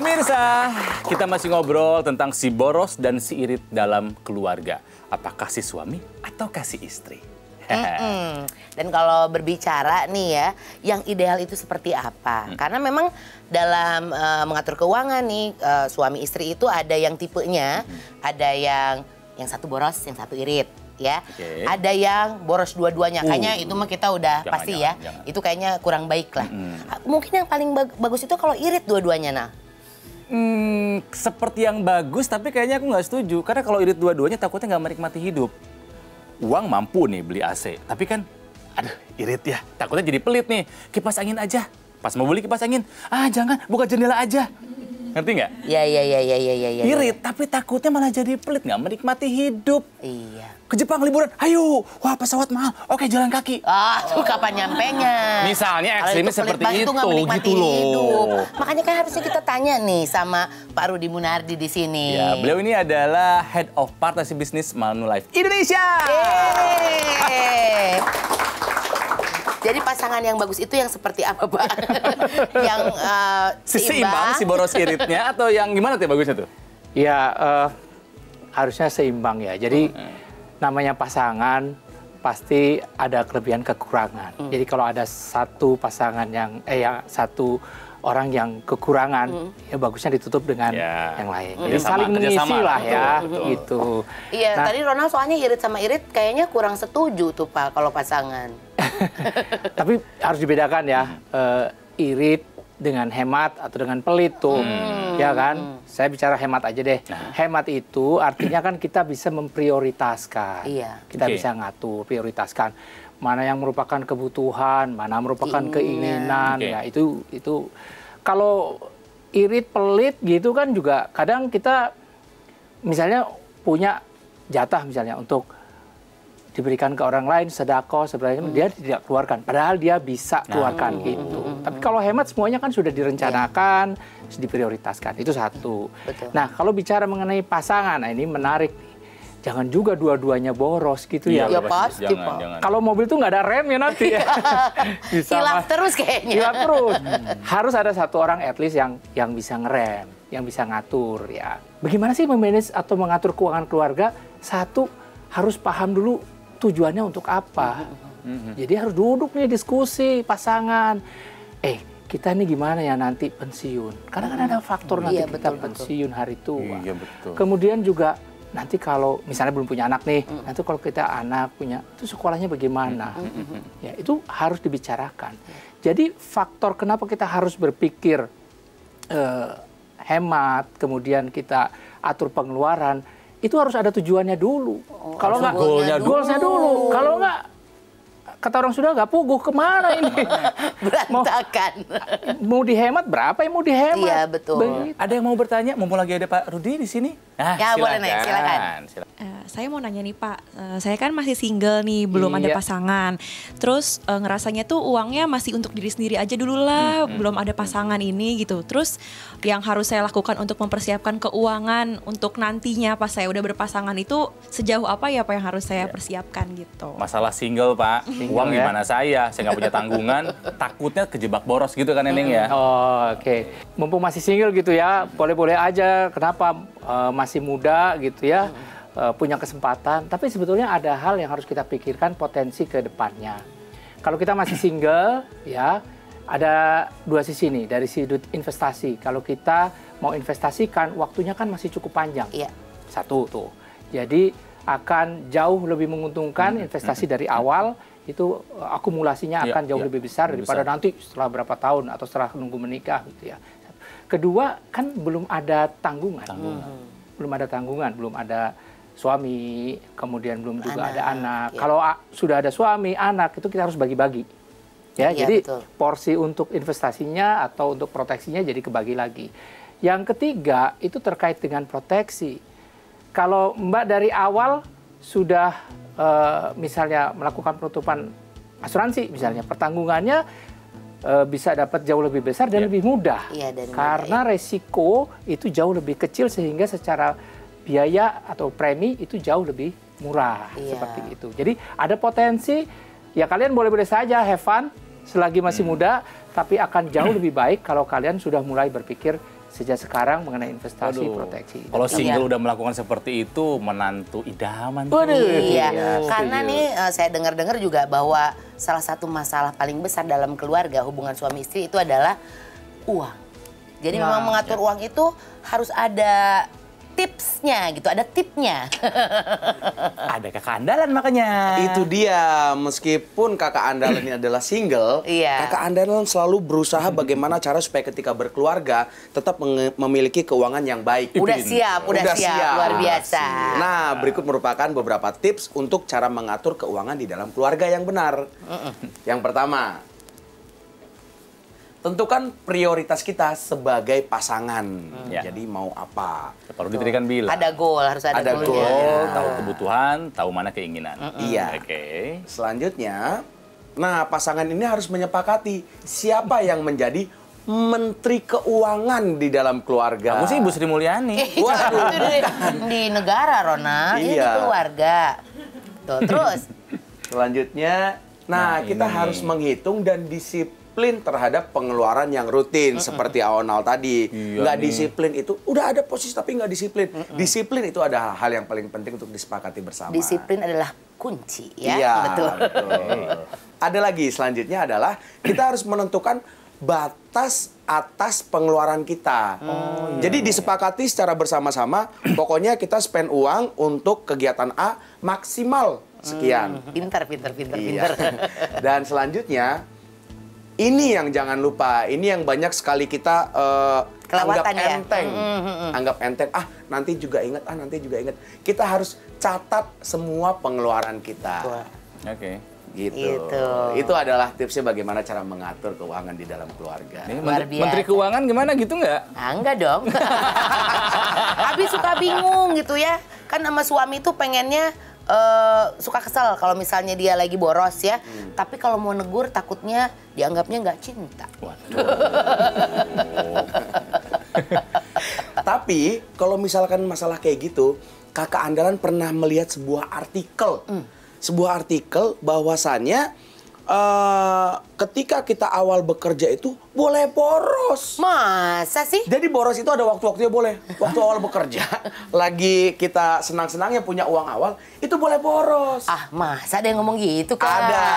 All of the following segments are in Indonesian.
Pemirsa, kita masih ngobrol tentang si boros dan si irit dalam keluarga. Apakah si suami ataukah si istri? Dan kalau berbicara nih ya, yang ideal itu seperti apa? Karena memang dalam mengatur keuangan nih, suami istri itu ada yang tipenya, ada yang satu boros, yang satu irit. Ya, ada yang boros dua-duanya. Kayaknya itu mah kita udah pasti ya. Itu kayaknya kurang baik lah. Mungkin yang paling bagus itu kalau irit dua-duanya, nah. Seperti yang bagus, tapi kayaknya aku nggak setuju. Karena kalau irit dua-duanya takutnya nggak menikmati hidup. Uang mampu nih beli AC, tapi kan, aduh irit ya. Takutnya jadi pelit nih. Kipas angin aja. Pas mau beli kipas angin, jangan buka jendela aja. Ngerti nggak? Iya. Irit, tapi takutnya malah jadi pelit, nggak menikmati hidup. Iya. Ke Jepang liburan, ayo, wah pesawat mahal, oke jalan kaki. Tuh kapan nyampenya? Misalnya ekstrimnya seperti itu, gitu loh. Hidup. Makanya kan harusnya kita tanya nih sama Pak Rudi Munardi di sini. Ya, beliau ini adalah Head of Partnership Business Manulife Indonesia. Jadi pasangan yang bagus itu yang seperti apa, Pak? Yang seimbang, si boros iritnya, atau yang gimana tuh bagusnya tuh? Ya, harusnya seimbang ya. Jadi namanya pasangan pasti ada kelebihan kekurangan. Jadi kalau ada satu pasangan yang satu orang yang kekurangan, ya bagusnya ditutup dengan yang lain. Jadi saling mengisi lah ya, gitu. Iya, tadi Ronald soalnya irit sama irit kayaknya kurang setuju tuh Pak kalau pasangan. Tapi harus dibedakan ya, irit dengan hemat atau dengan pelit tuh, ya kan? Saya bicara hemat aja deh. Hemat itu artinya kan kita bisa memprioritaskan, kita bisa ngatur, prioritaskan mana yang merupakan kebutuhan, mana merupakan keinginan. Ya itu kalau irit pelit gitu kan juga kadang kita misalnya punya jatah misalnya untuk diberikan ke orang lain, sedekah sebenarnya dia tidak keluarkan, padahal dia bisa keluarkan gitu. Tapi kalau hemat semuanya kan sudah direncanakan, diprioritaskan, itu satu. Nah kalau bicara mengenai pasangan, nah ini menarik nih. Jangan juga dua-duanya boros gitu ya. Ya pasti Pak. Kalau mobil tuh nggak ada rem ya nanti ya. Hilaf terus kayaknya. Hilaf terus. Harus ada satu orang at least yang bisa ngerem, yang bisa ngatur ya. Bagaimana sih memanage atau mengatur keuangan keluarga? Satu, harus paham dulu tujuannya untuk apa. Jadi harus duduk nih diskusi pasangan. Kita nih gimana ya nanti pensiun? Karena kan ada faktor nanti kita pensiun hari tua. Kemudian juga nanti kalau misalnya belum punya anak nih, nanti kalau kita anak punya, itu sekolahnya bagaimana? Ya itu harus dibicarakan. Jadi faktor kenapa kita harus berpikir hemat, kemudian kita atur pengeluaran, itu harus ada tujuannya dulu. Kalau nggak goalsnya dulu. Kalau nggak, kata orang sudah nggak puguh kemana ini? Berantakan. Mau dihemat berapa yang mau dihemat? Iya betul. Begitu. Ada yang mau bertanya? Mumpung lagi ada Pak Rudi di sini. Ya boleh nih, silakan. Saya mau nanya nih Pak, saya kan masih single nih, belum ada pasangan. Terus ngerasanya tuh uangnya masih untuk diri sendiri aja dulu lah, belum ada pasangan ini gitu. Terus yang harus saya lakukan untuk mempersiapkan keuangan untuk nantinya pas saya udah berpasangan itu sejauh apa ya Pak yang harus saya persiapkan gitu. Masalah single Pak, uang gimana saya nggak punya tanggungan, takutnya kejebak boros gitu kan Neneng ya. Oke. Mumpung masih single gitu ya, boleh-boleh aja. Kenapa? Masih muda gitu ya. Punya kesempatan, tapi sebetulnya ada hal yang harus kita pikirkan potensi ke depannya. Kalau kita masih single, ya ada dua sisi nih dari sudut investasi. Kalau kita mau investasikan, waktunya kan masih cukup panjang. Satu tuh. Jadi akan jauh lebih menguntungkan investasi dari awal, itu akumulasinya akan jauh lebih besar daripada nanti setelah berapa tahun atau setelah nunggu menikah gitu ya. Kedua, kan belum ada tanggungan. Belum ada tanggungan, belum ada suami, kemudian belum juga ada anak. Kalau sudah ada suami, anak, itu kita harus bagi-bagi. Ya, jadi porsi untuk investasinya atau untuk proteksinya jadi kebagi lagi. Yang ketiga, itu terkait dengan proteksi. Kalau Mbak dari awal sudah misalnya melakukan penutupan asuransi, misalnya pertanggungannya bisa dapat jauh lebih besar dan lebih mudah. Karena resiko itu jauh lebih kecil sehingga secara biaya atau premi itu jauh lebih murah seperti itu. Jadi ada potensi ya kalian boleh-boleh saja have fun selagi masih muda, tapi akan jauh lebih baik kalau kalian sudah mulai berpikir sejak sekarang mengenai investasi Waduh, proteksi. kalau single udah melakukan seperti itu, menantu idaman. Iya, karena nih saya dengar-dengar juga bahwa salah satu masalah paling besar dalam keluarga hubungan suami istri itu adalah uang. Jadi memang mengatur uang itu harus ada tipsnya gitu, ada tipnya. Ada kakak andalan makanya. Itu dia, meskipun kakak andalan ini adalah single, kakak andalan selalu berusaha bagaimana cara supaya ketika berkeluarga tetap memiliki keuangan yang baik. Udah siap, luar biasa. Nah, berikut merupakan beberapa tips untuk cara mengatur keuangan di dalam keluarga yang benar. Yang pertama, tentukan prioritas kita sebagai pasangan. Jadi mau apa? Kalau diberikan bilang. Ada goal, harus ada goal. Tahu kebutuhan, tahu mana keinginan. Iya. Oke. Selanjutnya, nah pasangan ini harus menyepakati siapa yang menjadi Menteri Keuangan di dalam keluarga. Aku sih Ibu Sri Mulyani. Waduh. Itu di negara, Rona. Ini di keluarga. Tuh, terus. Selanjutnya, kita harus menghitung dan disiplin terhadap pengeluaran yang rutin seperti Aonal tadi. Nggak disiplin itu udah ada posisi tapi nggak disiplin. Disiplin itu ada hal yang paling penting untuk disepakati bersama. Disiplin adalah kunci ya. Iya, betul. Ada lagi selanjutnya adalah kita harus menentukan batas atas pengeluaran kita. Jadi disepakati secara bersama-sama, pokoknya kita spend uang untuk kegiatan A maksimal sekian. Pintar. Dan selanjutnya, ini yang jangan lupa, ini yang banyak sekali kita anggap enteng. Anggap enteng, nanti juga ingat. Kita harus catat semua pengeluaran kita. Oke. Gitu. Itu adalah tipsnya bagaimana cara mengatur keuangan di dalam keluarga. Menteri Keuangan gimana gitu nggak? Enggak dong. Habis suka bingung gitu ya. Kan sama suami tuh pengennya suka kesel kalau misalnya dia lagi boros ya. Tapi kalau mau negur takutnya dianggapnya nggak cinta. Waduh. Tapi kalau misalkan masalah kayak gitu, kakak andalan pernah melihat sebuah artikel. Sebuah artikel bahwasannya ketika kita awal bekerja itu boleh boros. Masa sih? Jadi boros itu ada waktu-waktunya boleh. Waktu awal bekerja, lagi kita senang-senangnya punya uang awal, itu boleh boros. Masa ada yang ngomong gitu kan? Ada.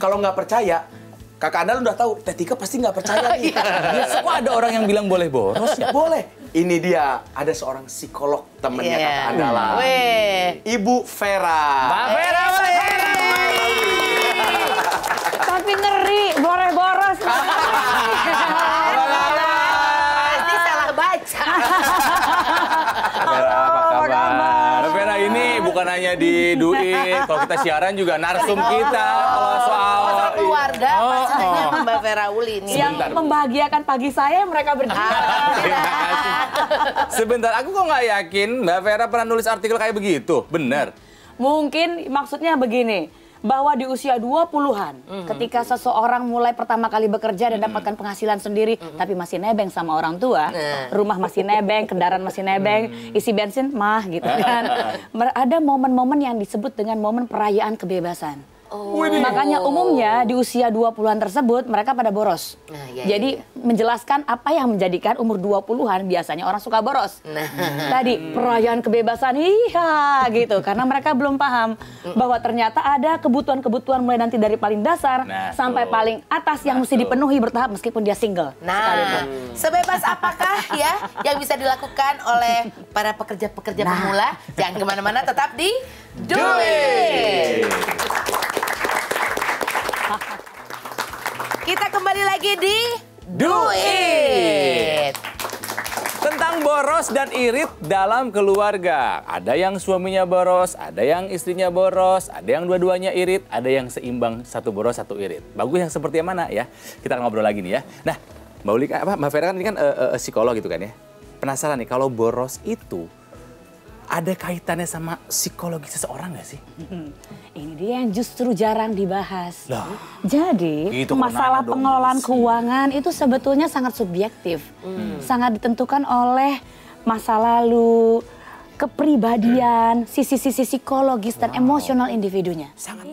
Kalau nggak percaya, kakak andalan udah tahu, Teh Tika pasti nggak percaya nih. Kok ada orang yang bilang boleh boros ya? Boleh. Ini dia, ada seorang psikolog temennya kakak andalan. Ibu Vera. Mbak Vera. Tapi ngeri, boleh boros. Pasti salah baca. Vera, apa kabar? Mbak Vera ini bukan hanya di Duit, kalau kita siaran juga narsum kita. Kalau soal keluarga, pastinya Mbak Vera Uli ini. Yang membahagiakan pagi saya mereka berdua. Sebentar, aku kok nggak yakin Mbak Vera pernah nulis artikel kayak begitu. Bener? Mungkin maksudnya begini, bahwa di usia 20-an, ketika seseorang mulai pertama kali bekerja dan dapatkan penghasilan sendiri, tapi masih nebeng sama orang tua, rumah masih nebeng, kendaraan masih nebeng, isi bensin mah gitu kan. Ada momen-momen yang disebut dengan momen perayaan kebebasan. Makanya umumnya di usia 20-an tersebut mereka pada boros. Jadi menjelaskan apa yang menjadikan umur 20-an biasanya orang suka boros. Tadi perayaan kebebasan, iya gitu. Karena mereka belum paham bahwa ternyata ada kebutuhan-kebutuhan mulai nanti dari paling dasar sampai paling atas yang mesti dipenuhi bertahap meskipun dia single. Sebebas apakah ya yang bisa dilakukan oleh para pekerja-pekerja pemula? Jangan kemana-mana, tetap di Duit. Kita kembali lagi di Duit. Tentang boros dan irit dalam keluarga. Ada yang suaminya boros, ada yang istrinya boros, ada yang dua-duanya irit, ada yang seimbang, satu boros, satu irit. Bagus yang seperti yang mana ya? Kita ngobrol lagi nih ya. Nah, Mbak Vera kan ini kan psikolog gitu kan ya. Penasaran nih, kalau boros itu ada kaitannya sama psikologi seseorang nggak sih? Ini dia yang justru jarang dibahas. Jadi itu masalah pengelolaan keuangan itu sebetulnya sangat subjektif. Sangat ditentukan oleh masa lalu, kepribadian, sisi-sisi psikologis dan emosional individunya. Sangat